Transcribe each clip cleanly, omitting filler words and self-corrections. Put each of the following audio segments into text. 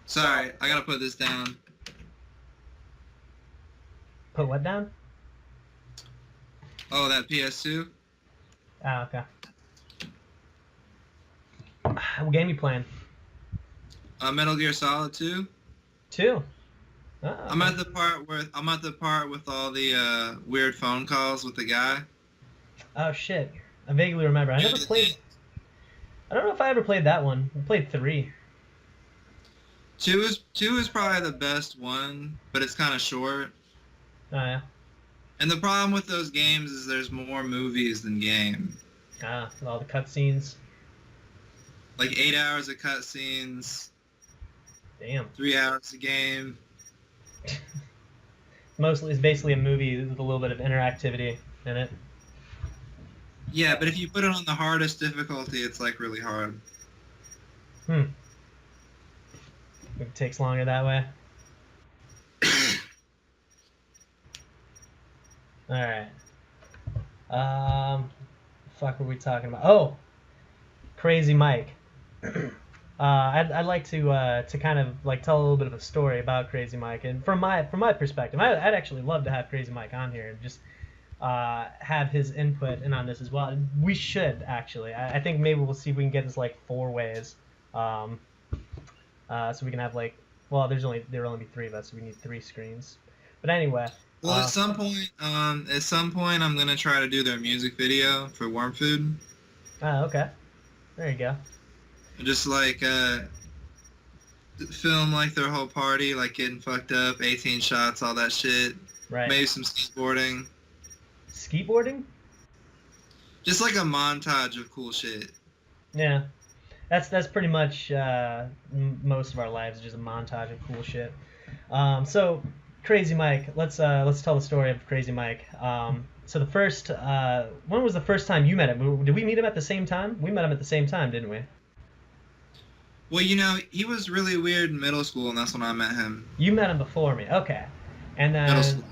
Sorry, I gotta put this down. Put what down? Oh, that PS2? Ah, okay. What game you playing? Metal Gear Solid 2? Two. Oh, I'm okay. at the part with all the weird phone calls with the guy. Oh shit. I vaguely remember. I never played. I don't know if I ever played that one. I played three. Two is probably the best one, but it's kind of short. Oh yeah. And the problem with those games is there's more movies than game. Ah, all the cutscenes. Like 8 hours of cutscenes, Damn. 3 hours of game. Mostly, it's basically a movie with a little bit of interactivity in it. Yeah, but if you put it on the hardest difficulty, it's like really hard. Hmm. It takes longer that way. All right. Fuck, were we talking about? Oh, Crazy Mike. I'd like to kind of like tell a little bit of a story about Crazy Mike, and from my perspective, I'd actually love to have Crazy Mike on here and just have his input in on this as well. We should actually. I think maybe we'll see if we can get this like four ways, um, so we can have like, well, there will only be three of us, so we need three screens. But anyway, Well, at some point, I'm gonna try to do their music video for Warm Food. okay, there you go. Just like film like their whole party, like getting fucked up, 18 shots, all that shit. Right. Maybe some skateboarding. Skateboarding? Just like a montage of cool shit. Yeah, that's pretty much most of our lives, just a montage of cool shit. So Crazy Mike, let's tell the story of Crazy Mike. So the first, when was the first time you met him? Did we meet him at the same time? We met him at the same time, didn't we? Well, he was really weird in middle school, and that's when I met him. You met him before me, okay. And Middle then school.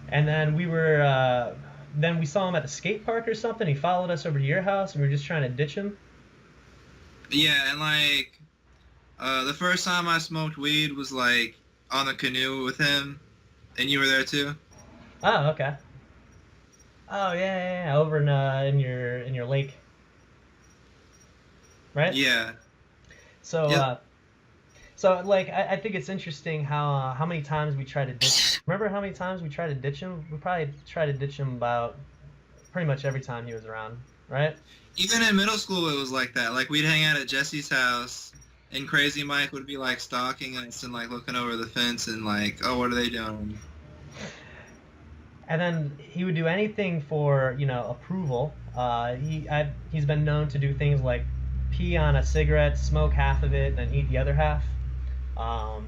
and then then we saw him at the skate park or something. He followed us over to your house, and we were just trying to ditch him. Yeah, and like the first time I smoked weed was like on the canoe with him, and you were there too. Oh, okay. Oh yeah, yeah, yeah. Over in your lake, right? Yeah. So Yep. so like I think it's interesting how many times we try to ditch. Remember how many times we tried to ditch him? We probably tried to ditch him about pretty much every time he was around, right? Even in middle school, it was like that. Like we'd hang out at Jesse's house, and Crazy Mike would be like stalking us and like looking over the fence and like, oh, what are they doing? And then he would do anything for approval. He's been known to do things like pee on a cigarette, smoke half of it, and then eat the other half. Um,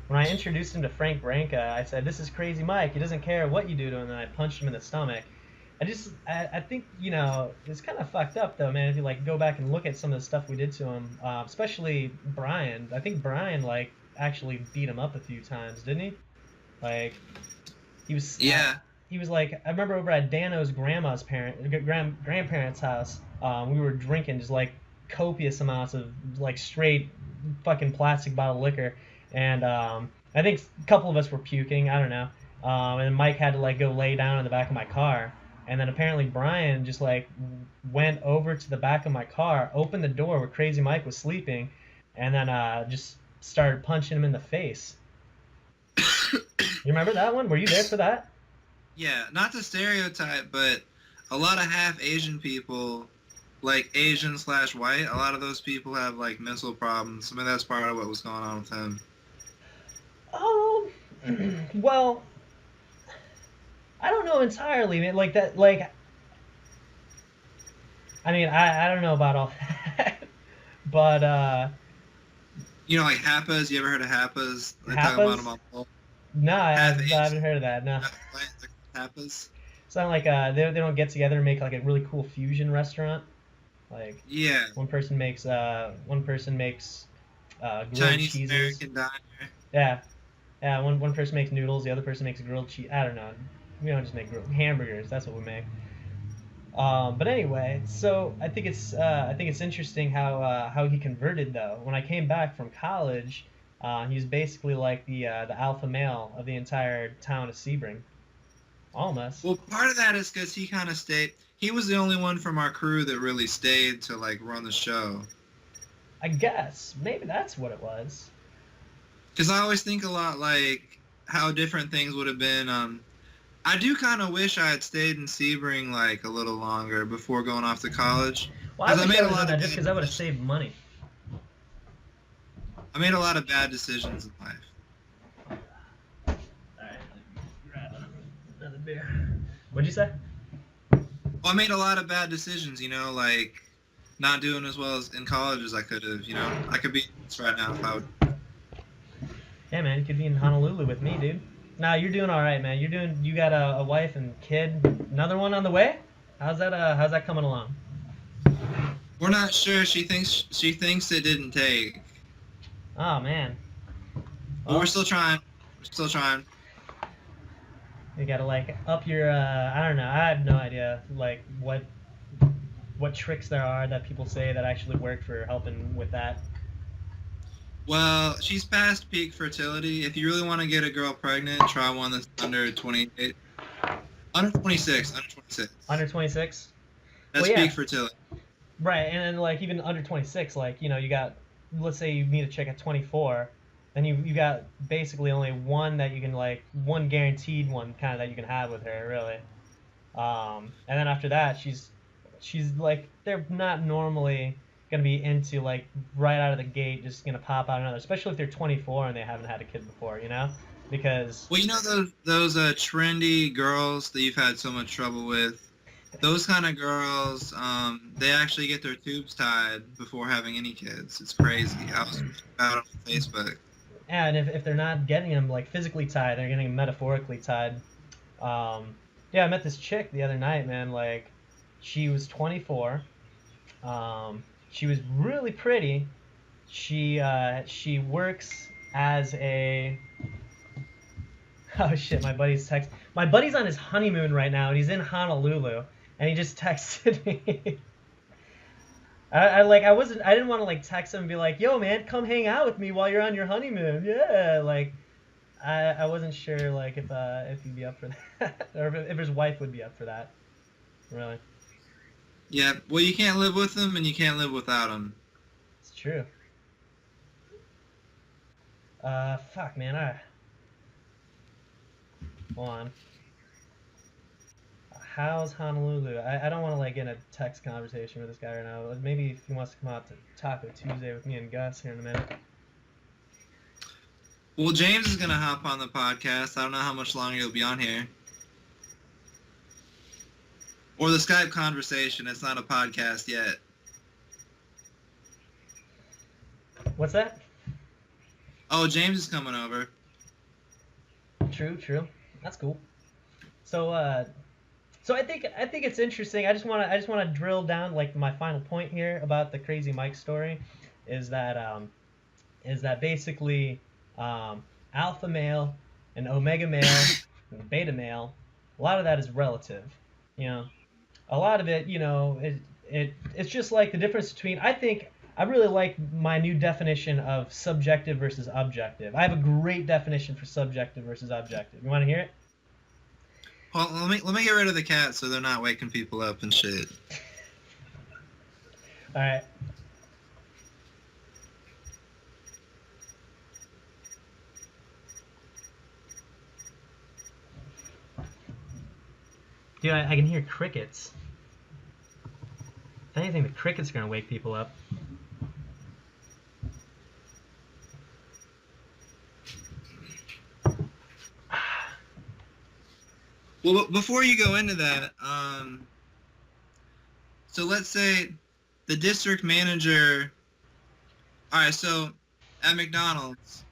when I introduced him to Frank Branca, I said, "This is Crazy Mike. He doesn't care what you do to him." And I punched him in the stomach. I think it's kind of fucked up though, man. If you like go back and look at some of the stuff we did to him, especially Brian. I think Brian like actually beat him up a few times, didn't he? Like he was Yeah. he was like, I remember over at Dano's grandparents' house, we were drinking just like copious amounts of like straight fucking plastic bottle liquor, and I think a couple of us were puking. I don't know. And Mike had to like go lay down in the back of my car, and then apparently Brian just like went over to the back of my car, opened the door where Crazy Mike was sleeping, and then just started punching him in the face. You remember that one? Were you there for that? Yeah, not to stereotype, but a lot of half Asian people, like Asian slash white, a lot of those people have like mental problems. I mean, that's part of what was going on with him. Um, well, I don't know entirely, man. Like that, like I mean, I don't know about all that, but You know, like Happas. You ever heard of Happas? They talk about them Happas? all. No, Half I Asian, haven't heard of that. No, half white. They're Happas. it's not like they don't get together and make like a really cool fusion restaurant. Like Yeah, one person makes grilled Chinese cheeses. American diner. Yeah, yeah. One person makes noodles, the other person makes grilled cheese. I don't know. We don't just make grilled hamburgers. That's what we make. But anyway, so I think it's interesting how he converted though. When I came back from college, He's basically like the alpha male of the entire town of Sebring, almost. Well, part of that is because he kind of stayed. He was the only one from our crew that really stayed to like run the show. I guess maybe that's what it was. Because I always think a lot like how different things would have been. I do kind of wish I had stayed in Sebring like a little longer before going off to college. Well, I Because wish I would have done that just because I would have saved money. I made a lot of bad decisions in life. All right, grab another beer. What'd you say? Well, I made a lot of bad decisions, like not doing as well as in college as I could have. I could be right now if I would. Yeah, man, you could be in Honolulu with me, dude. Nah, you're doing all right, man. You got a wife and kid. Another one on the way? How's that coming along? We're not sure. She thinks it didn't take. Oh man. But we're still trying. You gotta like up your I don't know. I have no idea like what tricks there are that people say that actually work for helping with that. Well, she's past peak fertility. If you really want to get a girl pregnant, try one that's under 28. Under 26. Under 26? That's well, yeah. peak fertility. Right, and then like even under 26, like, you got, let's say you meet a chick at 24, then you got basically only one that you can like, one guaranteed one kind of that you can have with her, really. And then after that, she's like, they're not normally gonna be into like right out of the gate just gonna pop out another, especially if they're 24 and they haven't had a kid before, because well, those trendy girls that you've had so much trouble with, those kind of girls, they actually get their tubes tied before having any kids. It's crazy. I was about on Facebook. And if they're not getting them like physically tied, they're getting them metaphorically tied. Yeah, I met this chick the other night, man. Like, she was 24. She was really pretty. She works as a. Oh shit! My buddy's My buddy's on his honeymoon right now, and he's in Honolulu, and he just texted me. I didn't want to like text him and be like, "Yo, man, come hang out with me while you're on your honeymoon." Yeah, like, I wasn't sure like if he'd be up for that, or if his wife would be up for that. Really. Yeah, well, you can't live with them and you can't live without them. It's true. Fuck, man. Hold on. How's Honolulu? I don't want to like get in a text conversation with this guy right now. Maybe if he wants to come out to Taco Tuesday with me and Gus here in a minute. Well, James is gonna hop on the podcast. I don't know how much longer he'll be on here. Or the Skype conversation. It's not a podcast yet. What's that? Oh, James is coming over. True. That's cool. So I think it's interesting. I just want to drill down like my final point here about the Crazy Mike story, is that basically alpha male and omega male and beta male, a lot of that is relative. A lot of it, it's just like the difference between, I really like my new definition of subjective versus objective. I have a great definition for subjective versus objective. You want to hear it? Well, let me get rid of the cat so they're not waking people up and shit. All right. Dude, I can hear crickets. If anything, the crickets are gonna wake people up. Well, before you go into that, so let's say the district manager. All right, so at McDonald's,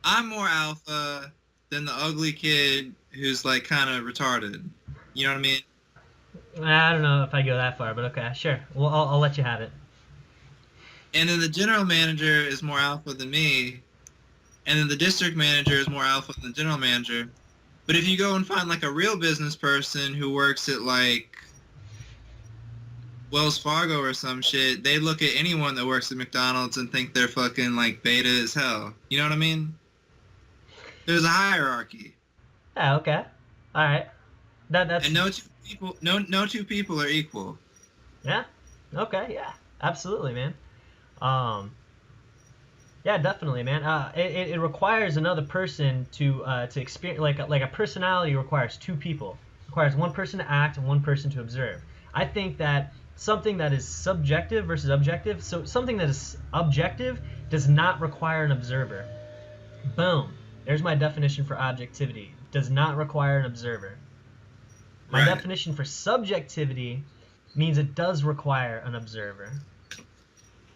I'm more alpha than the ugly kid who's like kind of retarded. You know what I mean? I don't know if I go that far, but okay, sure. Well, I'll let you have it. And then the general manager is more alpha than me, and then the district manager is more alpha than the general manager. But if you go and find like a real business person who works at like Wells Fargo or some shit, they look at anyone that works at McDonald's and think they're fucking like beta as hell. You know what I mean? There's a hierarchy, Yeah, okay. All right. That's and no two people are equal. yeah. Okay, yeah. Absolutely, man. Um yeah, definitely, man. It requires another person to experience like a personality requires two people. It requires one person to act and one person to observe. I think that something that is subjective versus objective, so something that is objective does not require an observer. Boom. There's my definition for objectivity. Does not require an observer. My Right. definition for subjectivity means it does require an observer.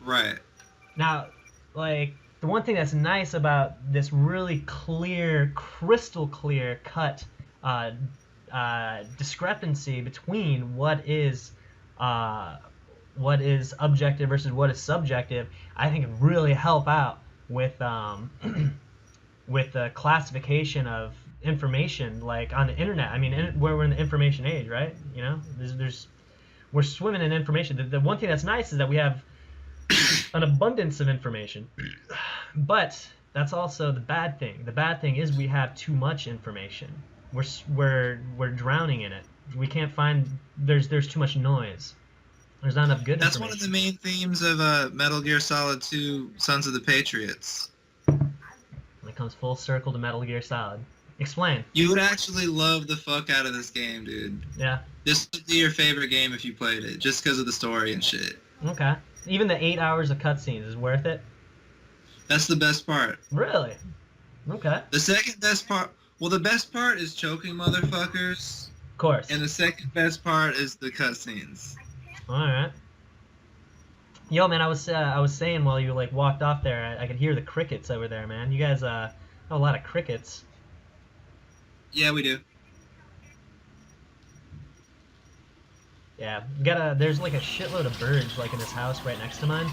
Right. Now, like, the one thing that's nice about this really clear, crystal clear cut discrepancy between what is objective versus what is subjective, I think it really help out with with the classification of information, like on the internet. I mean, we're in the information age, right? You know, we're swimming in information. The one thing that's nice is that we have an abundance of information, but that's also the bad thing. The bad thing is we have too much information. We're drowning in it. We can't find. There's too much noise. There's not enough good That's information. one of the main themes of Metal Gear Solid 2: Sons of the Patriots. It comes full circle to Metal Gear Solid. Explain. You would actually love the fuck out of this game, dude. Yeah. This would be your favorite game if you played it, just because of the story and shit. Okay. Even the 8 hours of cutscenes is worth it. That's the best part. Really? Okay. The second best part, well, the best part is choking motherfuckers, Of course. and the second best part is the cutscenes. All right. Yo, man, I was saying while you like walked off there, I could hear the crickets over there, man. You guys have a lot of crickets. Yeah, we do. Yeah, there's like a shitload of birds like in this house right next to mine.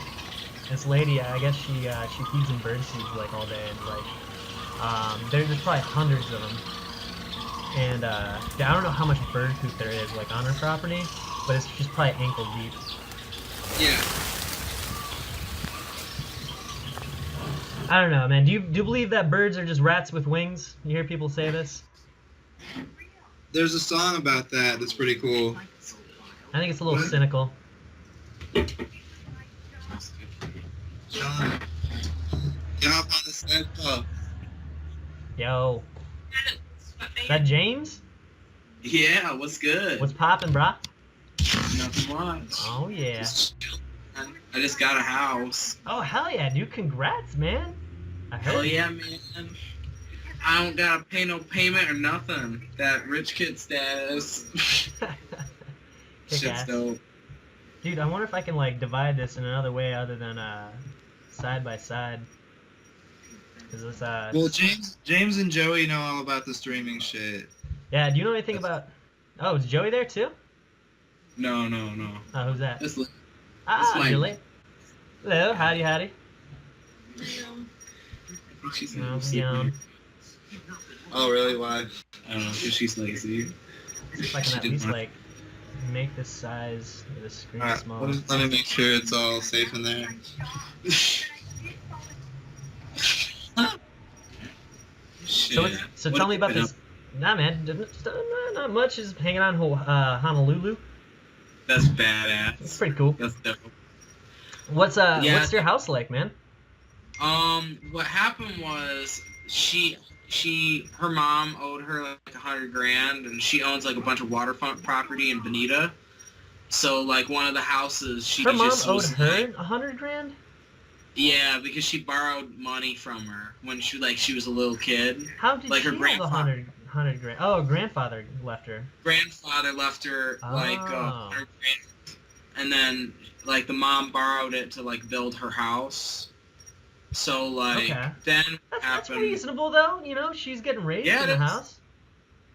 This lady, I guess she feeds them bird seeds like all day, and like there's probably hundreds of them. And I don't know how much bird poop there is like on her property, but it's just probably ankle deep. Yeah. I don't know, man. Do you believe that birds are just rats with wings? You hear people say this? There's a song about that that's pretty cool. I think it's a little What? cynical. John, get up on the set up. Yo, is that James? Yeah, what's good? What's poppin', brah? Nothing much. Oh yeah. Just chilling, man. I just got a house. Oh hell yeah, dude! Congrats, man. I heard. Hell yeah, man. I don't gotta pay no payment or nothing. That rich kid status. Kick Shit's ass. dope. Dude, I wonder if I can like divide this in another way other than side by side. Cause this Well, James and Joey know all about the streaming shit. yeah. Do you know anything about? Oh, is Joey there too? No. Oh, who's that? Just Ah, my- really? Hello, howdy. she's No, sleeping. yawn. Oh, really? Why? I don't know, because she's lazy. See if I She can at didn't least want- like make the size of the screen Alright, small. let me make sure it's all safe in there. So, so tell me about this. Nah, man, not much. Is hanging on Honolulu. That's badass. It's pretty cool. That's dope. What's Yeah. what's your house like, man? What happened was her mom owed her like $100,000, and she owns like a bunch of waterfront property in Bonita. So like one of the houses, she Her mom just owed was her like, $100,000. yeah, because she borrowed money from her when she was a little kid. How did Like she her have grandfather. $100,000? Oh, her grandfather left her. Grandfather left her like Oh. $100,000, and then like the mom borrowed it to like build her house. So like Okay. then what That's happened? reasonable though. You know, she's getting raised Yeah, in the it is. house.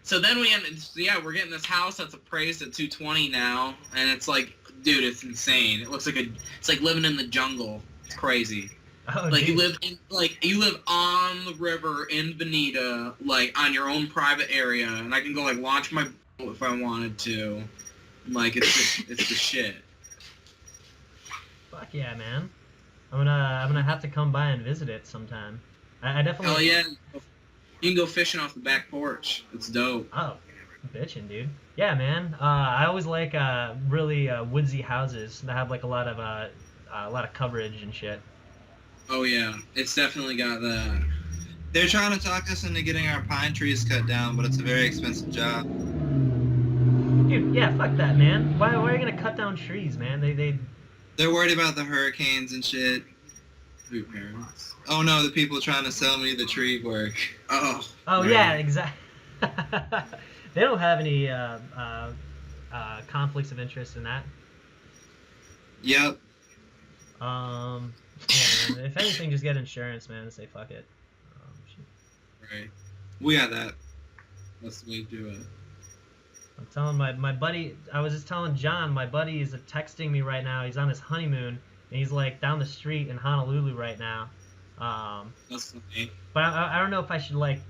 So then we're getting this house that's appraised at $220 now, and it's like, dude, it's insane. It looks like it's like living in the jungle. It's crazy. Oh, Like dude. you live on the river in Bonita, like on your own private area, and I can go like launch my boat if I wanted to. Like it's the shit. yeah, man. I'm gonna have to come by and visit it sometime. I definitely. Hell yeah. You can go fishing off the back porch. It's dope. Oh, bitchin', dude. Yeah, man. I always like really woodsy houses that have like a lot of coverage and shit. Oh yeah. It's definitely got that. They're trying to talk us into getting our pine trees cut down, but it's a very expensive job. Dude, yeah, fuck that, man. Why are you gonna cut down trees, man? They're worried about the hurricanes and shit. Who parents? Oh no, the people trying to sell me the tree work. Oh. Oh right. yeah, exactly. They don't have any conflicts of interest in that. Yep. Yeah, man. If anything, just get insurance, man, and say fuck it. Shit. Right. We got that. That's the way to do it. I'm telling my buddy. I was just telling John, my buddy is texting me right now. He's on his honeymoon, and he's like down the street in Honolulu right now. That's funny. But I don't know if I should like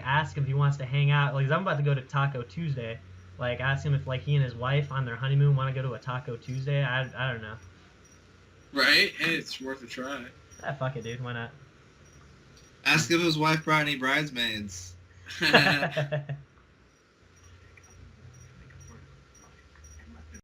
ask him if he wants to hang out. Like, 'cause I'm about to go to Taco Tuesday. Like, ask him if like he and his wife on their honeymoon want to go to a Taco Tuesday. I don't know. Right? Hey, it's worth a try. Ah, fuck it, dude. Why not? Ask if his wife brought any bridesmaids.